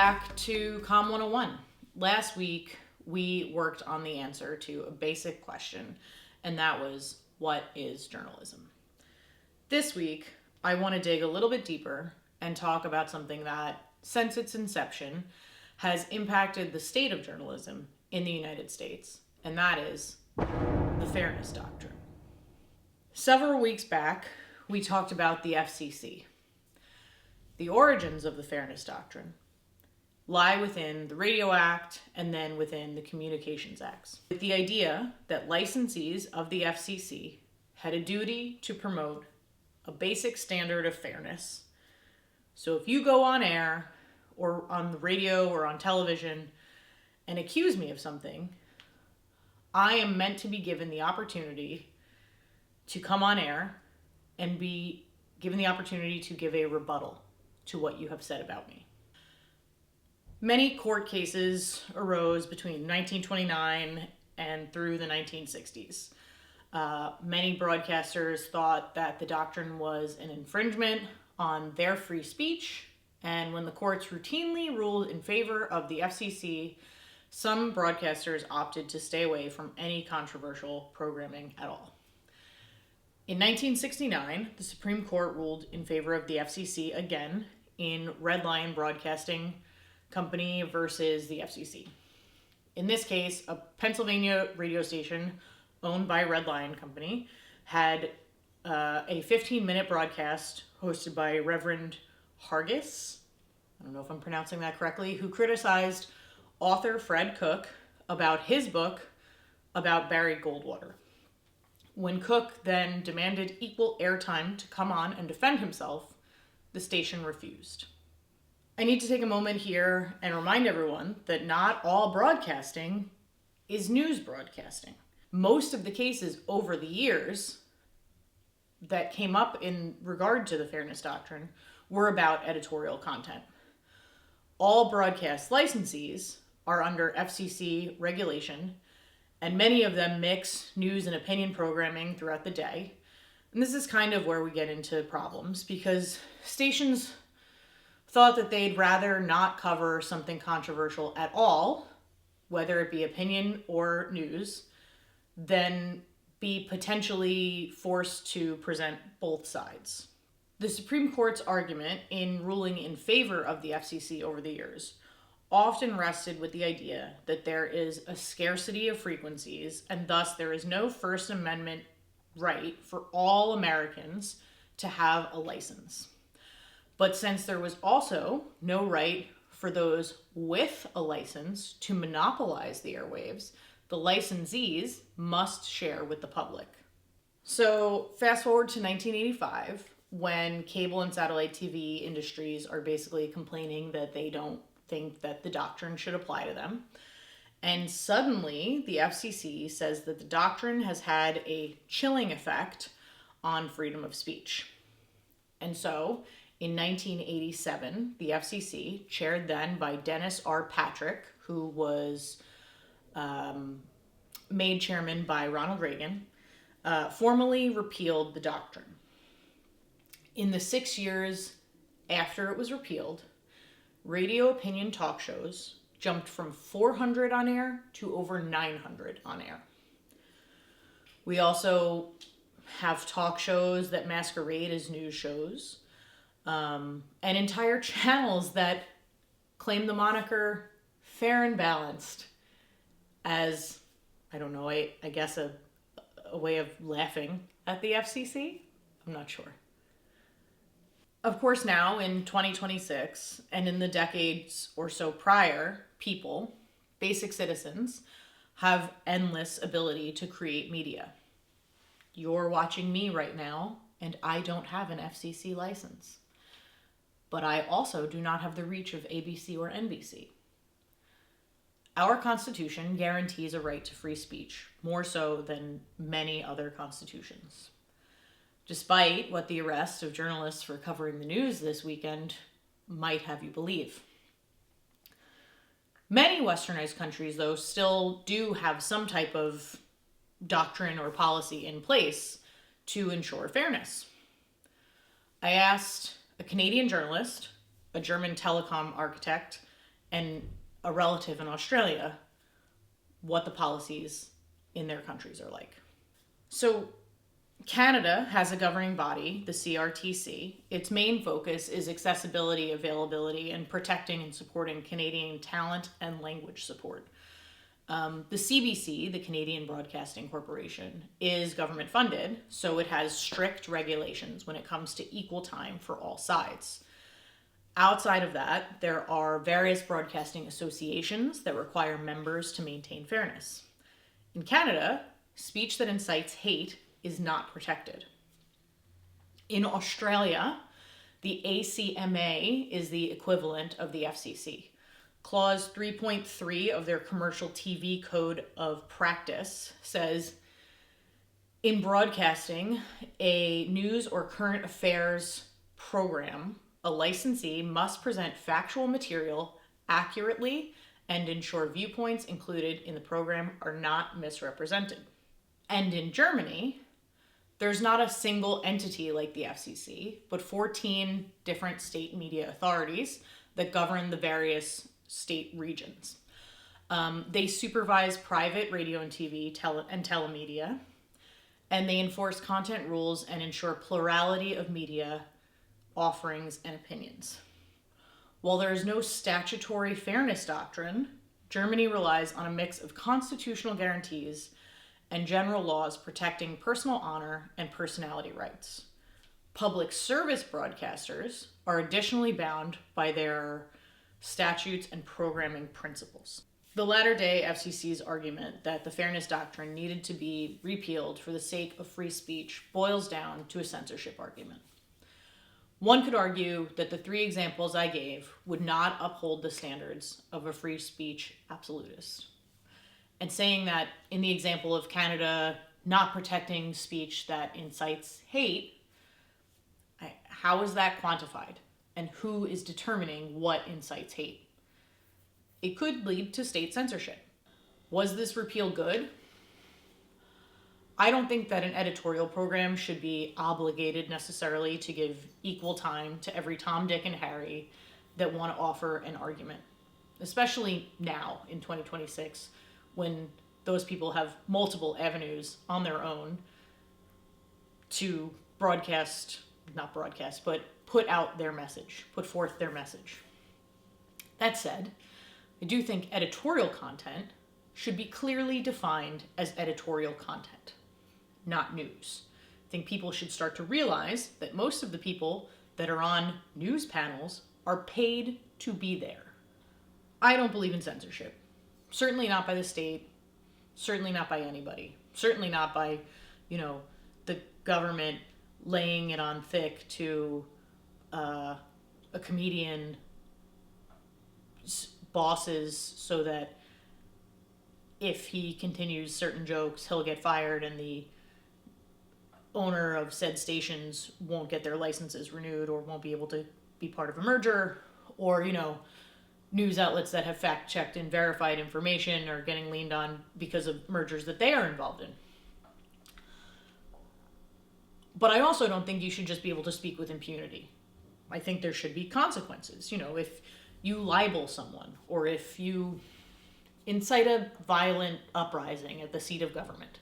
back to Com 101. Last week, we worked on the answer to a basic question, and that was, what is journalism? This week, I want to dig a little bit deeper and talk about something that, since its inception, has impacted the state of journalism in the United States, and that is the Fairness Doctrine. Several weeks back, we talked about the FCC. The origins of the Fairness Doctrine lie within the Radio Act and then within the Communications Acts, with the idea that licensees of the FCC had a duty to promote a basic standard of fairness. So if you go on air or on the radio or on television and accuse me of something, I am meant to be given the opportunity to come on air and be given the opportunity to give a rebuttal to what you have said about me. Many court cases arose between 1929 and through the 1960s. Many broadcasters thought that the doctrine was an infringement on their free speech, and when the courts routinely ruled in favor of the FCC, some broadcasters opted to stay away from any controversial programming at all. In 1969, the Supreme Court ruled in favor of the FCC again in Red Lion Broadcasting Company versus the FCC. In this case, a Pennsylvania radio station owned by Red Lion Company had a 15-minute broadcast hosted by Reverend Hargis, I don't know if I'm pronouncing that correctly, who criticized author Fred Cook about his book about Barry Goldwater. When Cook then demanded equal airtime to come on and defend himself, the station refused. I need to take a moment here and remind everyone that not all broadcasting is news broadcasting. Most of the cases over the years that came up in regard to the Fairness Doctrine were about editorial content. All broadcast licensees are under FCC regulation, and many of them mix news and opinion programming throughout the day. And this is kind of where we get into problems, because stations thought that they'd rather not cover something controversial at all, whether it be opinion or news, than be potentially forced to present both sides. The Supreme Court's argument in ruling in favor of the FCC over the years often rested with the idea that there is a scarcity of frequencies, and thus there is no First Amendment right for all Americans to have a license. But since there was also no right for those with a license to monopolize the airwaves, the licensees must share with the public. So fast forward to 1985, when cable and satellite TV industries are basically complaining that they don't think that the doctrine should apply to them. And suddenly the FCC says that the doctrine has had a chilling effect on freedom of speech. And so in 1987, the FCC, chaired then by Dennis R. Patrick, who was made chairman by Ronald Reagan, formally repealed the doctrine. In the 6 years after it was repealed, radio opinion talk shows jumped from 400 on air to over 900 on air. We also have talk shows that masquerade as news shows, and entire channels that claim the moniker Fair and Balanced as, I don't know, I guess a way of laughing at the FCC? I'm not sure. Of course, now in 2026 and in the decades or so prior, people, basic citizens, have endless ability to create media. You're watching me right now, and I don't have an FCC license. But I also do not have the reach of ABC or NBC. Our Constitution guarantees a right to free speech, more so than many other constitutions. Despite what the arrest of journalists for covering the news this weekend might have you believe. Many westernized countries, though, still do have some type of doctrine or policy in place to ensure fairness. I asked a Canadian journalist, a German telecom architect, and a relative in Australia what the policies in their countries are like. So Canada has a governing body, the CRTC. Its main focus is accessibility, availability, and protecting and supporting Canadian talent and language support. The CBC, the Canadian Broadcasting Corporation, is government funded, so it has strict regulations when it comes to equal time for all sides. Outside of that, there are various broadcasting associations that require members to maintain fairness. In Canada, speech that incites hate is not protected. In Australia, the ACMA is the equivalent of the FCC. Clause 3.3 of their commercial TV code of practice says, in broadcasting a news or current affairs program, a licensee must present factual material accurately and ensure viewpoints included in the program are not misrepresented. And in Germany, there's not a single entity like the FCC, but 14 different state media authorities that govern the various state regions. They supervise private radio and TV and telemedia, and they enforce content rules and ensure plurality of media offerings and opinions. While there is no statutory fairness doctrine, Germany relies on a mix of constitutional guarantees and general laws protecting personal honor and personality rights. Public service broadcasters are additionally bound by their statutes and programming principles. The latter-day FCC's argument that the Fairness Doctrine needed to be repealed for the sake of free speech boils down to a censorship argument. One could argue that the three examples I gave would not uphold the standards of a free speech absolutist. And saying that in the example of Canada not protecting speech that incites hate, how is that quantified? And who is determining what incites hate? It could lead to state censorship. Was this repeal good? I don't think that an editorial program should be obligated necessarily to give equal time to every Tom, Dick, and Harry that want to offer an argument, especially now in 2026 when those people have multiple avenues on their own to put out their message, put forth their message. That said, I do think editorial content should be clearly defined as editorial content, not news. I think people should start to realize that most of the people that are on news panels are paid to be there. I don't believe in censorship. Certainly not by the state, certainly not by anybody, certainly not by, the government laying it on thick to a comedian's bosses so that if he continues certain jokes, he'll get fired and the owner of said stations won't get their licenses renewed or won't be able to be part of a merger, or, news outlets that have fact-checked and verified information are getting leaned on because of mergers that they are involved in. But I also don't think you should just be able to speak with impunity. I think there should be consequences. If you libel someone or if you incite a violent uprising at the seat of government.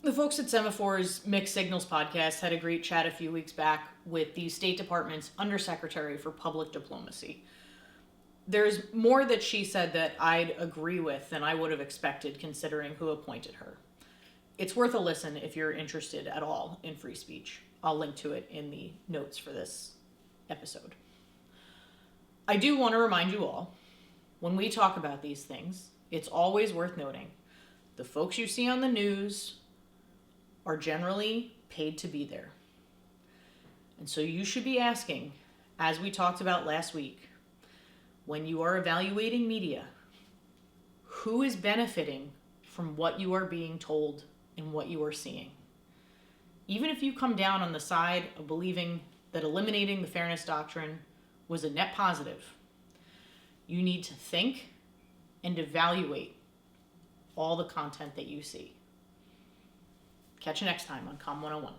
The folks at Semaphore's Mixed Signals podcast had a great chat a few weeks back with the State Department's Undersecretary for Public Diplomacy. There's more that she said that I'd agree with than I would have expected considering who appointed her. It's worth a listen if you're interested at all in free speech. I'll link to it in the notes for this episode. I do want to remind you all, when we talk about these things, it's always worth noting the folks you see on the news are generally paid to be there. And so you should be asking, as we talked about last week, when you are evaluating media, who is benefiting from what you are being told and what you are seeing? Even if you come down on the side of believing that eliminating the Fairness Doctrine was a net positive, you need to think and evaluate all the content that you see. Catch you next time on Com 101.